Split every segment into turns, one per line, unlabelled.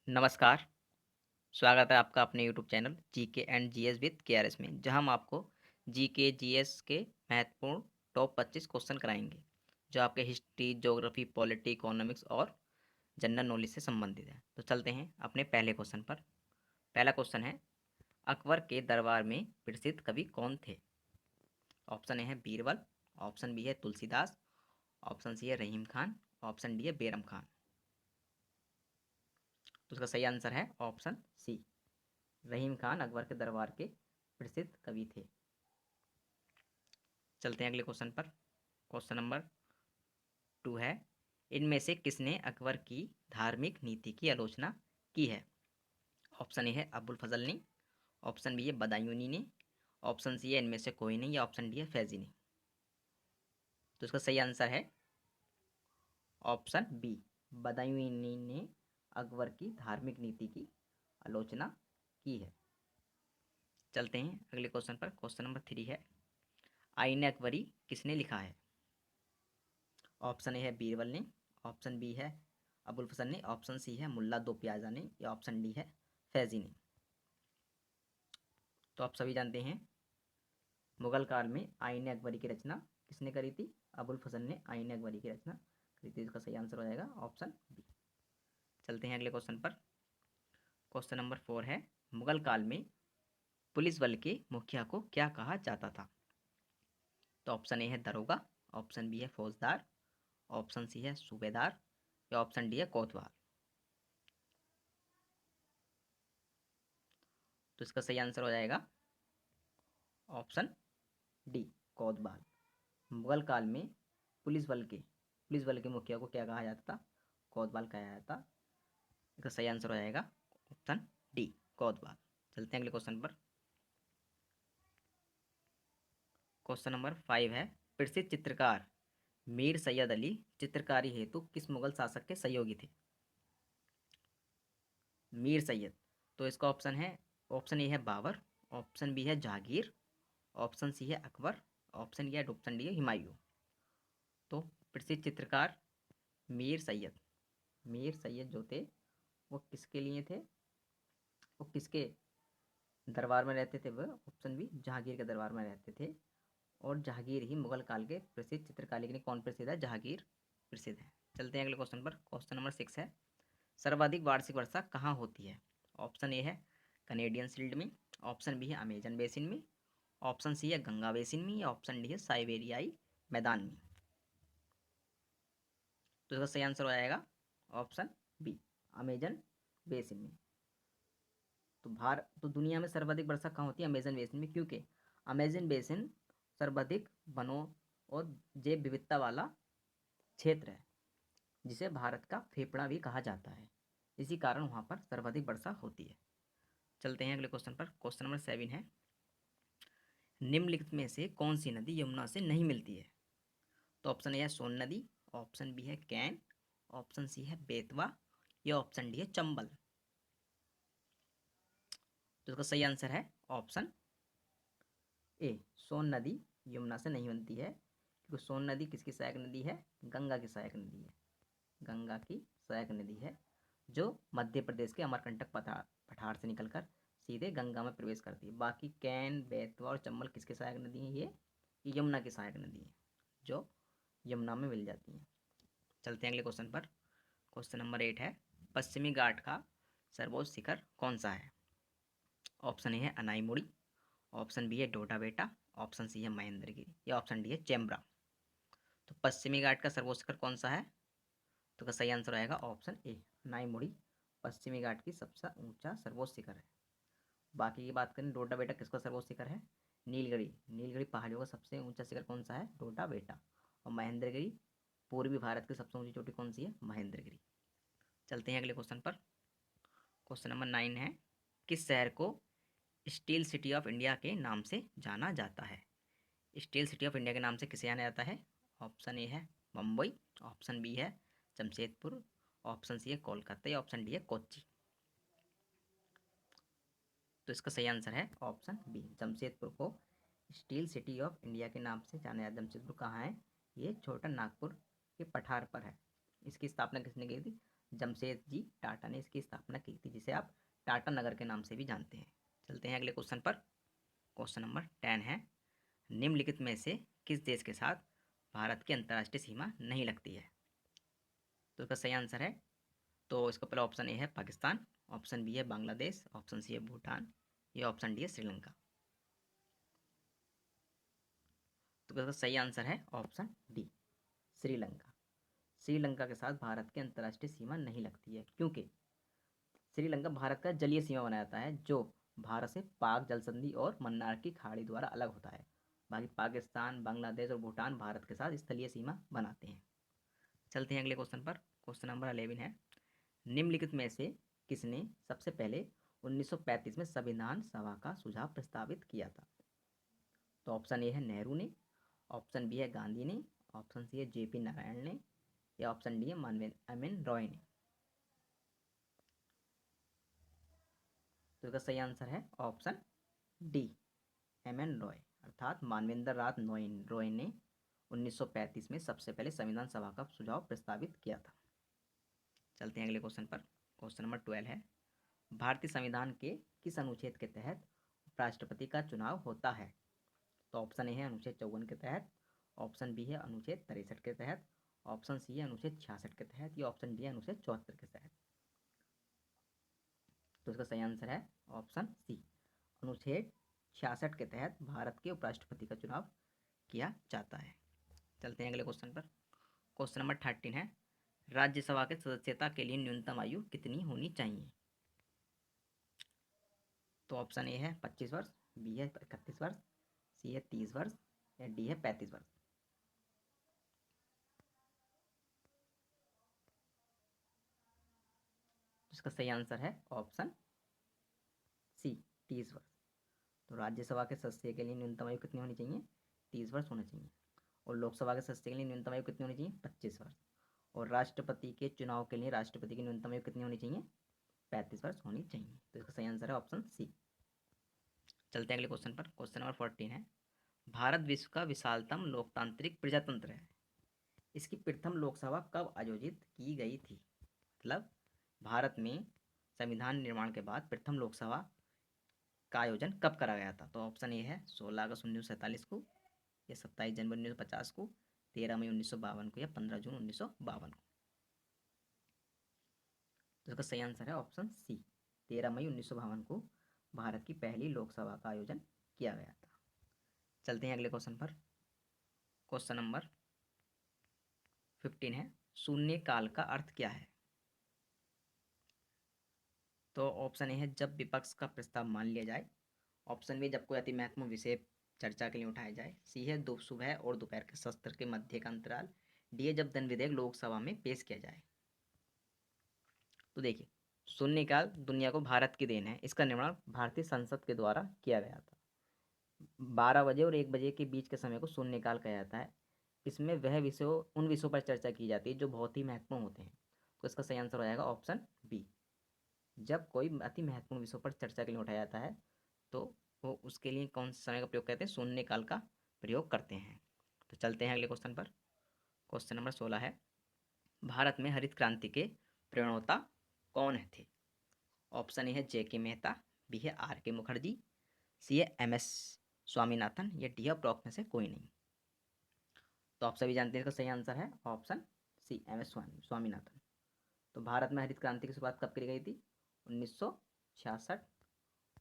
नमस्कार, स्वागत है आपका अपने YouTube channel GK and GS with KRS में, जहां हम आपको जीके जीएस के महत्वपूर्ण टॉप 25 क्वेश्चन कराएंगे, जो आपके हिस्ट्री, ज्योग्राफी, पॉलिटी, इकोनॉमिक्स और जनरल नॉलेज से संबंधित है। तो चलते हैं अपने पहले क्वेश्चन पर। पहला क्वेश्चन है, अकबर के दरबार में प्रसिद्ध कवि कौन थे? ऑप्शन ए है बीरबल, ऑप्शन बी है तुलसीदास, ऑप्शन सी है रहीम खान, ऑप्शन डी है बेरम खान। तो उसका सही आंसर है ऑप्शन सी, रहीम खान अकबर के दरबार के प्रसिद्ध कवि थे। चलते हैं अगले क्वेश्चन पर। क्वेश्चन नंबर 2 है, इनमें से किसने अकबर की धार्मिक नीति की आलोचना की है? ऑप्शन ए है अबुल फजल ने, ऑप्शन बी है बदायूनी ने, ऑप्शन सी है इनमें से कोई नहीं, या ऑप्शन डी है फैजी ने। तो इसका सही आंसर है ऑप्शन बी, बदायूनी ने अकबर की धार्मिक नीति की आलोचना की है। चलते हैं अगले क्वेश्चन पर। क्वेश्चन नंबर 3 है, आईन अकबरी किसने लिखा है? ऑप्शन ए है बीरबल ने, ऑप्शन बी है अबुल फजल ने, ऑप्शन सी है मुल्ला दो प्याजा ने, या ऑप्शन डी है फैजी ने। तो आप सभी जानते हैं, मुगल काल में आईन अकबरी की रचना किसने करी थी? अबुल फजल ने आईन अकबरी की रचना करी थी। इसका सही आंसर हो जाएगा ऑप्शन बी। चलते हैं अगले क्वेश्चन पर। क्वेश्चन नंबर 4 है, मुगल काल में पुलिस बल के मुखिया को क्या कहा जाता था? तो ऑप्शन ए है दरोगा, ऑप्शन बी है फौजदार, ऑप्शन सी है सूबेदार, या ऑप्शन डी है कोतवाल। तो इसका सही आंसर हो जाएगा ऑप्शन डी, कोतवाल। मुगल काल में पुलिस बल के मुखिया को क्या कहा जाता था? कोतवाल कहा जाता। इसका सही आंसर हो जाएगा ऑप्शन डी, कोतवाल। चलते हैं अगले क्वेश्चन पर। क्वेश्चन नंबर 5 है, प्रसिद्ध चित्रकार मीर सैयद अली चित्रकारी हेतु किस मुगल शासक के सहयोगी थे? मीर सैयद। तो इसका ऑप्शन है, ऑप्शन ए है बाबर, ऑप्शन बी है जहांगीर, ऑप्शन सी है अकबर, ऑप्शन या ऑप्शन डी है हुमायूं। तो प्रसिद्ध चित्रकार मीर सैयद जो थे, वो किसके लिए थे? वो किसके दरबार में रहते थे? वह ऑप्शन बी जहांगीर के दरबार में रहते थे। और जहांगीर ही मुगल काल के प्रसिद्ध चित्रकारी के लिए कौन प्रसिद्ध है? जहांगीर प्रसिद्ध है। चलते हैं अगले क्वेश्चन पर। क्वेश्चन नंबर 6 है, सर्वाधिक वार्षिक वर्षा कहाँ होती है? ऑप्शन ए है कनेडियन शील्ड में, ऑप्शन बी है अमेजन बेसिन में, ऑप्शन सी है गंगा बेसिन में, या ऑप्शन डी है साइबेरियाई मैदान में। तो इसका सही आंसर हो जाएगा ऑप्शन बी, अमेजन बेसिन में। तो दुनिया में सर्वाधिक वर्षा कहाँ होती है? अमेजन बेसिन में, क्योंकि अमेजन बेसिन सर्वाधिक वनों और जैव विविधता वाला क्षेत्र है, जिसे भारत का फेफड़ा भी कहा जाता है। इसी कारण वहाँ पर सर्वाधिक वर्षा होती है। चलते हैं अगले क्वेश्चन पर। क्वेश्चन नंबर 7 है, निम्नलिखित में से कौन सी नदी यमुना से नहीं मिलती है? तो ऑप्शन ए है सोन नदी, ऑप्शन बी है कैन, ऑप्शन सी है बेतवा, या ऑप्शन डी है चंबल। तो इसका सही आंसर है ऑप्शन ए, सोन नदी यमुना से नहीं बनती है, क्योंकि सोन नदी किसकी सहायक नदी है? गंगा की सहायक नदी है। गंगा की सहायक नदी है, जो मध्य प्रदेश के अमरकंटक पठार से निकलकर सीधे गंगा में प्रवेश करती है। बाकी कैन, बेतवा और चंबल किसकी सहायक नदी है? ये यमुना की सहायक नदी है, जो यमुना में मिल जाती हैं। चलते हैं अगले क्वेश्चन पर। क्वेश्चन नंबर 8 है, पश्चिमी घाट का सर्वोच्च शिखर कौन सा है? ऑप्शन ए है अनाईमुड़ी, ऑप्शन बी है डोडा बेटा, ऑप्शन सी है महेंद्रगिरी, या ऑप्शन डी है चेम्बरा। तो पश्चिमी घाट का सर्वोच्च शिखर कौन सा है? तो का सही आंसर आएगा ऑप्शन ए, अनाईमुड़ी पश्चिमी घाट की सबसे ऊंचा सर्वोच्च शिखर है। बाकी की बात करें, डोडा बेटा किसका सर्वोच्च शिखर है? नीलगिरी। नीलगिरी पहाड़ियों का सबसे ऊंचा शिखर कौन सा है? डोडा बेटा। और महेंद्रगिरी, पूर्वी भारत की सबसे ऊंची चोटी कौन सी है? महेंद्रगिरी। चलते हैं अगले क्वेश्चन पर। क्वेश्चन नंबर 9 है, किस शहर को स्टील सिटी ऑफ इंडिया के नाम से जाना जाता है? स्टील सिटी ऑफ इंडिया के नाम से किसे जाना जाता है? ऑप्शन ए है मुंबई, ऑप्शन बी है जमशेदपुर, ऑप्शन सी है कोलकाता, या ऑप्शन डी है कोच्चि। तो इसका सही आंसर है ऑप्शन बी, जमशेदपुर को स्टील सिटी ऑफ इंडिया के नाम से जाना जाता है। जमशेदपुर कहाँ है? ये छोटा नागपुर के पठार पर है। इसकी स्थापना किसने की थी? जमशेदजी टाटा ने इसकी स्थापना की थी, जिसे आप टाटा नगर के नाम से भी जानते हैं। चलते हैं अगले क्वेश्चन पर। क्वेश्चन नंबर 10 है, निम्नलिखित में से किस देश के साथ भारत की अंतर्राष्ट्रीय सीमा नहीं लगती है? तो इसका सही आंसर है, तो इसका पहला ऑप्शन ए है पाकिस्तान, ऑप्शन बी है बांग्लादेश, ऑप्शन सी है भूटान, या ऑप्शन डी है श्रीलंका। तो इसका सही आंसर है ऑप्शन डी, श्रीलंका। श्रीलंका के साथ भारत की अंतर्राष्ट्रीय सीमा नहीं लगती है, क्योंकि श्रीलंका भारत का जलीय सीमा बनाया जाता है, जो भारत से पाक जल संधि और मन्नार की खाड़ी द्वारा अलग होता है। बाकी पाकिस्तान, बांग्लादेश और भूटान भारत के साथ स्थलीय सीमा बनाते हैं। चलते हैं अगले क्वेश्चन पर। क्वेश्चन नंबर 11 है, निम्नलिखित में से किसने सबसे पहले 1935 में संविधान सभा का सुझाव प्रस्तावित किया था? तो ऑप्शन ए है नेहरू ने, ऑप्शन बी है गांधी ने, ऑप्शन सी है जेपी नारायण ने, या ऑप्शन डी है मानवेंद्र रॉय ने। तो इसका सही आंसर है ऑप्शन डी, एम.एन. रॉय, अर्थात मानवेंद्र नाथ रॉय ने 1935 में सबसे पहले संविधान सभा का सुझाव प्रस्तावित किया था। चलते हैं अगले क्वेश्चन पर। क्वेश्चन नंबर 12 है, भारतीय संविधान के किस अनुच्छेद के तहत उपराष्ट्रपति का चुनाव होता है? तो ऑप्शन ए है अनुच्छेद 54 के तहत, ऑप्शन बी है अनुच्छेद 63 के तहत, ऑप्शन सी है अनुच्छेद 66 के तहत, या ऑप्शन डी है अनुच्छेद 74 के तहत। तो इसका सही आंसर है ऑप्शन सी, अनुच्छेद 66 के तहत भारत के उपराष्ट्रपति का चुनाव किया जाता है। चलते हैं अगले क्वेश्चन पर। क्वेश्चन नंबर 13 है, राज्यसभा के सदस्यता के लिए न्यूनतम आयु कितनी होनी चाहिए? तो ऑप्शन ए है 25 वर्ष, बी है 31 वर्ष, सी है 30 वर्ष, या डी है 35 वर्ष। इसका सही आंसर है ऑप्शन सी, 30 वर्ष। तो राज्यसभा के सदस्य के लिए न्यूनतम आयु कितनी होनी चाहिए? 30 वर्ष होना चाहिए। और लोकसभा के सदस्य के लिए न्यूनतम आयु कितनी होनी चाहिए? 25 वर्ष। और राष्ट्रपति के चुनाव के लिए राष्ट्रपति की न्यूनतम आयु कितनी होनी चाहिए? 35 वर्ष होनी चाहिए। तो इसका सही आंसर है ऑप्शन सी। चलते हैं अगले क्वेश्चन पर। क्वेश्चन नंबर 14 है, भारत विश्व का विशालतम लोकतांत्रिक प्रजातंत्र है, इसकी प्रथम लोकसभा कब आयोजित की गई थी? मतलब भारत में संविधान निर्माण के बाद प्रथम लोकसभा का आयोजन कब करा गया था? तो ऑप्शन ए है 16 अगस्त 1947 को, या 27 जनवरी 1950 को, 13 मई 1952 को, या 15 जून 1952 को। तो इसका सही आंसर है ऑप्शन सी, 13 मई 1952 को भारत की पहली लोकसभा का आयोजन किया गया था। चलते हैं अगले क्वेश्चन पर। क्वेश्चन नंबर 15 है, शून्य काल का अर्थ क्या है? तो ऑप्शन ए है जब विपक्ष का प्रस्ताव मान लिया जाए, ऑप्शन बी जब कोई अति महत्वपूर्ण विषय चर्चा के लिए उठाया जाए, सी है दो सुबह और दोपहर के सत्र के मध्य का अंतराल, डी है जब धन विधेयक लोकसभा में पेश किया जाए। तो देखिए, शून्यकाल दुनिया को भारत की देन है, इसका निर्माण भारतीय संसद के द्वारा किया गया था। 12 बजे और 1 बजे के बीच के समय को शून्यकाल कहा जाता है। इसमें वह विषयों उन विषयों पर चर्चा की जाती है जो बहुत ही महत्वपूर्ण होते हैं। तो इसका सही आंसर हो जाएगा ऑप्शन बी, जब कोई अति महत्वपूर्ण विषयों पर चर्चा के लिए उठाया जाता है तो वो उसके लिए कौन से समय का प्रयोग करते हैं? शून्यकाल का प्रयोग करते हैं। तो चलते हैं अगले क्वेश्चन पर। क्वेश्चन नंबर 16 है, भारत में हरित क्रांति के प्रणेता कौन थे? ऑप्शन ए है जे.के. मेहता, बी है आर.के. मुखर्जी, सी है एम.एस. स्वामीनाथन, या डी है उपरोक्त में से कोई नहीं। तो आप सभी जानते हैं इसका सही आंसर है ऑप्शन सी, एम.एस. स्वामीनाथन। तो भारत में हरित क्रांति की शुरुआत कब करी गई थी? 1966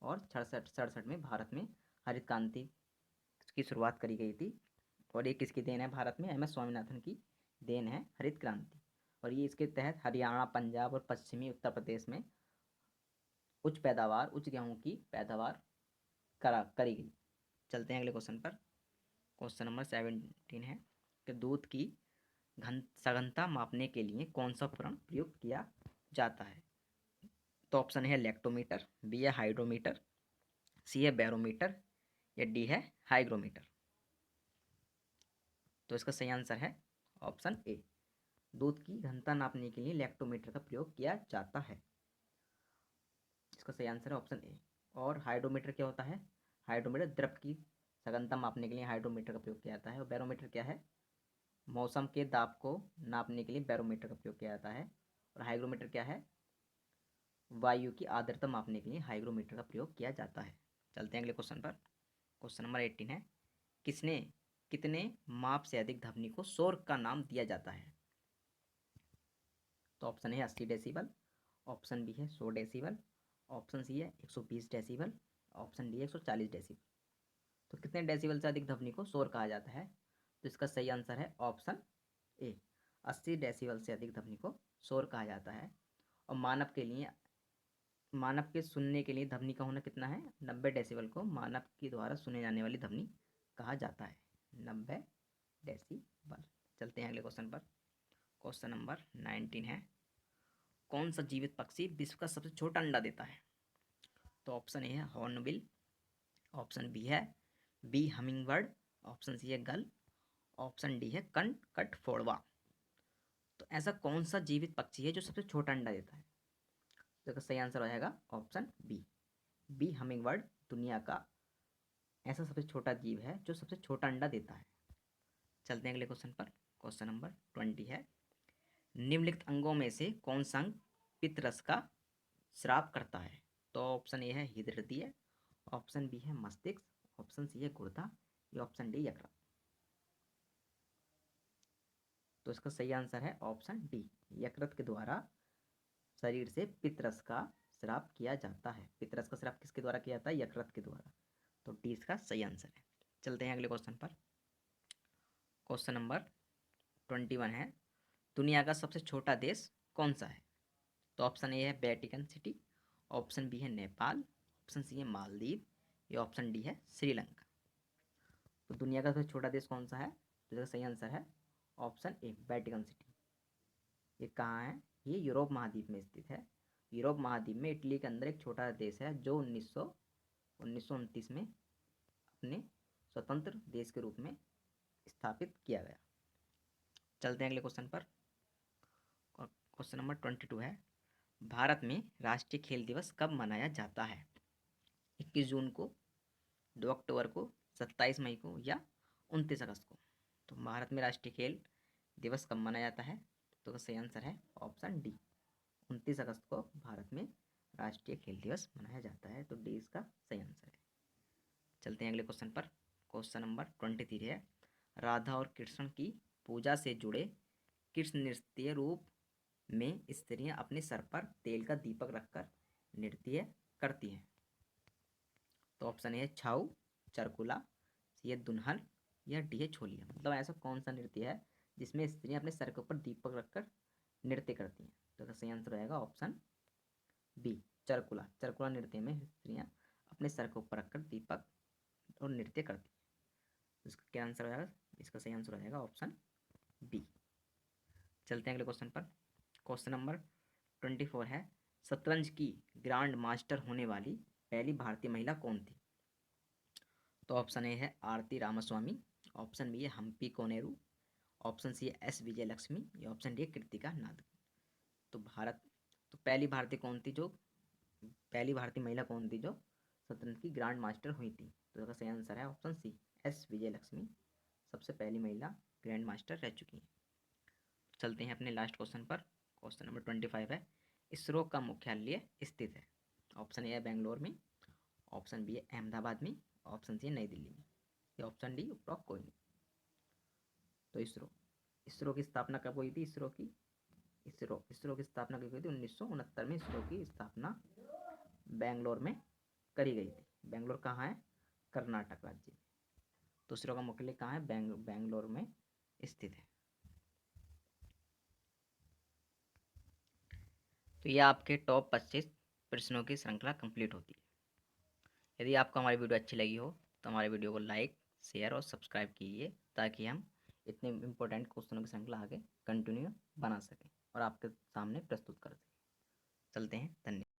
और 67 में भारत में हरित क्रांति की शुरुआत करी गई थी। और ये किसकी देन है? भारत में एम.एस. स्वामीनाथन की देन है हरित क्रांति। और ये इसके तहत हरियाणा, पंजाब और पश्चिमी उत्तर प्रदेश में उच्च गेहूं की पैदावार करी गई। चलते हैं अगले क्वेश्चन पर। क्वेश्चन नंबर 17 है कि दूध की सघनता मापने के लिए कौन सा उपकरण प्रयुक्त किया जाता है? तो ऑप्शन है लैक्टोमीटर, बी है हाइड्रोमीटर, सी है बैरोमीटर, या डी है हाइग्रोमीटर। तो इसका सही आंसर है ऑप्शन ए, दूध की घनता नापने के लिए लैक्टोमीटर का प्रयोग किया जाता है। इसका सही आंसर है ऑप्शन ए। और हाइड्रोमीटर क्या होता है? हाइड्रोमीटर द्रव की सघनता मापने के लिए हाइड्रोमीटर का प्रयोग किया जाता है। और बैरोमीटर क्या है? मौसम के दाब को नापने के लिए बैरोमीटर का प्रयोग किया जाता है। और हाइग्रोमीटर क्या है? वायु की आर्द्रता मापने के लिए हाइग्रोमीटर का प्रयोग किया जाता है। चलते हैं अगले क्वेश्चन पर। क्वेश्चन नंबर 18 है, किसने कितने माप से अधिक ध्वनि को शोर का नाम दिया जाता है? तो ऑप्शन है 80 डेसिबल, ऑप्शन बी है 100 डेसिबल, ऑप्शन सी है 120 डेसिबल, ऑप्शन डी है 140 डेसिबल। तो कितने डेसिबल से अधिक ध्वनि को शोर कहा जाता है? तो इसका सही आंसर है ऑप्शन ए, 80 डेसिबल से अधिक ध्वनि को शोर कहा जाता है। और मानव के सुनने के लिए ध्वनि का होना कितना है? 90 डेसिबल को मानव के द्वारा सुने जाने वाली ध्वनि कहा जाता है, 90 डेसिबल। चलते हैं अगले क्वेश्चन पर। क्वेश्चन नंबर 19 है, कौन सा जीवित पक्षी विश्व का सबसे छोटा अंडा देता है? तो ऑप्शन ए है हॉर्नबिल, ऑप्शन बी है बी हमिंगबर्ड, ऑप्शन सी है गल, ऑप्शन डी है कटफोड़वा। तो ऐसा कौन सा जीवित पक्षी है जो सबसे छोटा अंडा देता है? तो इसका सही आंसर हो जाएगा ऑप्शन बी हमिंगबर्ड दुनिया का ऐसा सबसे छोटा जीव है जो सबसे छोटा अंडा देता है। चलते हैं अगले क्वेश्चन पर। क्वेश्चन नंबर 20 है, निम्नलिखित अंगों में से कौन सा अंग पित्तरस का स्राव करता है? तो ऑप्शन ए है हृदय, ऑप्शन बी है मस्तिष्क, ऑप्शन सी है गुर्दा, या ऑप्शन डी यकृत। तो इसका सही आंसर है ऑप्शन डी, यकृत के द्वारा शरीर से पित्तरस का स्राव किया जाता है। पित्तरस का स्राव किसके द्वारा किया जाता है? यकृत के द्वारा। तो डी इसका सही आंसर है। चलते हैं अगले क्वेश्चन पर। क्वेश्चन नंबर 21 है, दुनिया का सबसे छोटा देश कौन सा है? तो ऑप्शन ए है वेटिकन सिटी, ऑप्शन बी है नेपाल, ऑप्शन सी है मालदीव, या ऑप्शन डी है श्रीलंका। तो दुनिया का सबसे छोटा देश कौन सा है? तो इसका सही आंसर है ऑप्शन ए वेटिकन सिटी। ये कहाँ है? ये यूरोप महाद्वीप में स्थित है। यूरोप महाद्वीप में इटली के अंदर एक छोटा देश है जो 1929 में अपने स्वतंत्र देश के रूप में स्थापित किया गया। चलते हैं अगले क्वेश्चन पर। क्वेश्चन नंबर 22 है, भारत में राष्ट्रीय खेल दिवस कब मनाया जाता है? 21 जून को, 2 अक्टूबर को, 27 मई को, या 29 अगस्त को। तो भारत में राष्ट्रीय खेल दिवस कब मनाया जाता है? तो सही आंसर है ऑप्शन डी, 29 अगस्त को भारत में राष्ट्रीय खेल दिवस मनाया जाता है। तो डी इसका सही आंसर है। चलते हैं अगले क्वेश्चन पर। क्वेश्चन नंबर 23 है, राधा और कृष्ण की पूजा से जुड़े कृष्ण नृत्य रूप में स्त्रियां अपने सर पर तेल का दीपक रखकर नृत्य करती हैं। तो ऑप्शन ए है छाऊ, चरकुला, सी है दुल्हन, या डी है छोलिया। मतलब ऐसा कौन सा नृत्य है जिसमें स्त्रियां अपने सर के ऊपर दीपक रखकर नृत्य करती हैं? तो इसका सही आंसर रहेगा ऑप्शन बी, चरकुला। चरकुला नृत्य में स्त्रियां अपने सर के ऊपर रखकर दीपक और नृत्य करती हैं। तो इसका क्या आंसर हो जाएगा? इसका सही आंसर हो जाएगा ऑप्शन बी। चलते हैं अगले क्वेश्चन पर। क्वेश्चन नंबर 24 है, शतरंज की ग्रांड मास्टर होने वाली पहली भारतीय महिला कौन थी? तो ऑप्शन ए है आरती रामास्वामी, ऑप्शन बी है हम्पी कोनेरू, ऑप्शन सी है एस विजय लक्ष्मी, या ऑप्शन डी है कृतिका नाग। तो पहली भारतीय कौन थी जो पहली भारतीय महिला कौन थी जो शतरंज की ग्रांड मास्टर हुई थी? तो इसका सही आंसर है ऑप्शन सी, एस विजय लक्ष्मी सबसे पहली महिला ग्रैंड मास्टर रह चुकी हैं। चलते हैं अपने लास्ट क्वेश्चन पर। क्वेश्चन नंबर 25 है, इसरो का मुख्यालय स्थित है? ऑप्शन ए है बेंगलोर में, ऑप्शन बी है अहमदाबाद में, ऑप्शन सी है नई दिल्ली में, या ऑप्शन डी उपरोक्त कोई नहीं। तो इसरो की स्थापना कब हुई थी? इसरो की स्थापना कब हुई थी? 1969 में इसरो की स्थापना बेंगलोर में करी गई थी। बेंगलोर कहाँ है? कर्नाटक राज्य में। तो इसरो का मुख्यालय कहाँ है? बेंगलोर में स्थित है। तो ये आपके टॉप 25 प्रश्नों की श्रृंखला कंप्लीट होती है। यदि आपको हमारी वीडियो अच्छी लगी हो तो हमारे वीडियो को लाइक, शेयर और सब्सक्राइब कीजिए, ताकि हम इतने इंपॉर्टेंट क्वेश्चनों की श्रृंखला आगे कंटिन्यू बना सकें और आपके सामने प्रस्तुत कर सकें। चलते हैं, धन्यवाद।